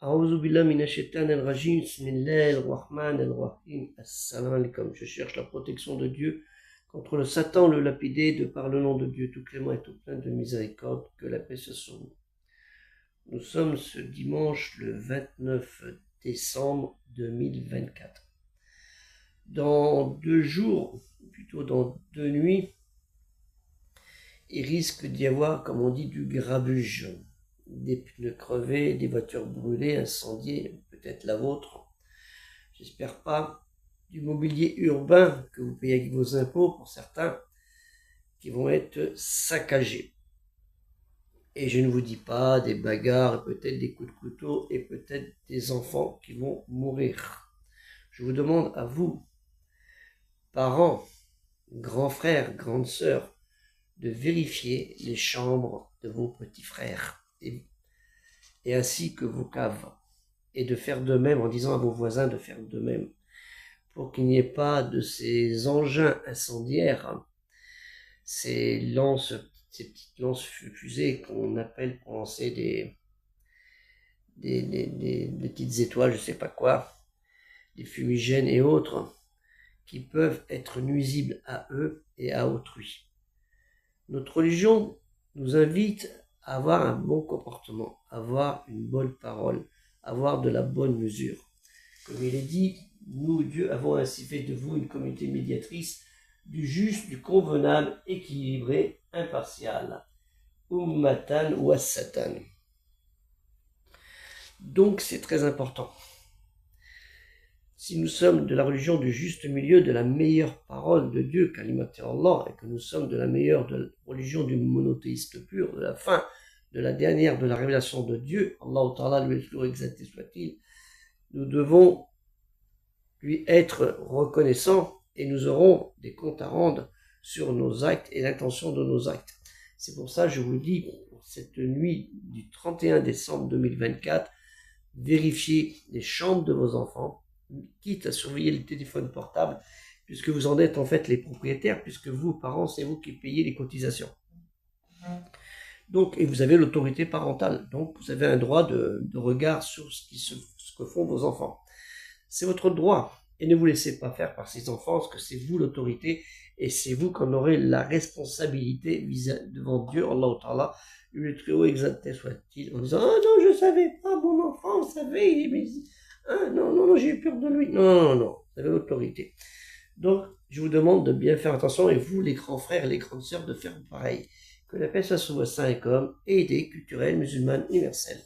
A'udhu billahi minash shaitanir rajim. Bismillahir rahmanir rahim. Assalamu alaikum. Je cherche la protection de Dieu contre le Satan, le lapidé, de par le nom de Dieu tout clément et tout plein de miséricorde. Que la paix soit sur nous. Nous sommes ce dimanche le 29 décembre 2024. Dans 2 jours, ou plutôt dans 2 nuits, il risque d'y avoir, comme on dit, du grabuge. Des pneus crevés, des voitures brûlées, incendiées, peut-être la vôtre. J'espère pas. Du mobilier urbain que vous payez avec vos impôts pour certains, qui vont être saccagés. Et je ne vous dis pas des bagarres, peut-être des coups de couteau et peut-être des enfants qui vont mourir. Je vous demande à vous, parents, grands frères, grandes sœurs, de vérifier les chambres de vos petits frères et ainsi que vos caves, et de faire de même en disant à vos voisins de faire de même, pour qu'il n'y ait pas de ces engins incendiaires, ces petites lances fusées qu'on appelle pour lancer des petites étoiles, je sais pas quoi, des fumigènes et autres, qui peuvent être nuisibles à eux et à autrui. Notre religion nous invite à avoir un bon comportement, à avoir une bonne parole, à avoir de la bonne mesure. Comme il est dit, nous, Dieu, avons ainsi fait de vous une communauté médiatrice du juste, du convenable, équilibré, impartial. Ummatan wa satan. Donc c'est très important. Si nous sommes de la religion du juste milieu, de la meilleure parole de Dieu, kalimat Allah, et que nous sommes de la meilleure de la religion du monothéiste pur, de la fin, de la dernière de la révélation de Dieu, Allah Ta'ala lui est toujours exalté soit-il, nous devons lui être reconnaissants et nous aurons des comptes à rendre sur nos actes et l'intention de nos actes. C'est pour ça que je vous dis, pour cette nuit du 31 décembre 2024, vérifiez les chambres de vos enfants, quitte à surveiller le téléphone portable, puisque vous en êtes en fait les propriétaires, puisque vous, parents, c'est vous qui payez les cotisations. Donc, et vous avez l'autorité parentale, donc vous avez un droit de regard sur ce que font vos enfants. C'est votre droit, et ne vous laissez pas faire par ces enfants, parce que c'est vous l'autorité, et c'est vous qu'on aurez la responsabilité devant Dieu, Allah Ta'ala, le très haut exalté soit-il, en disant « Ah non, je savais pas, mon enfant, vous savez, mais... Ah non, j'ai eu peur de lui. » Non, vous avez l'autorité. Donc, je vous demande de bien faire attention, et vous, les grands frères et les grandes sœurs, de faire pareil. Que la paix soit sur vos saints et comme, et idée culturelle musulmane universelle.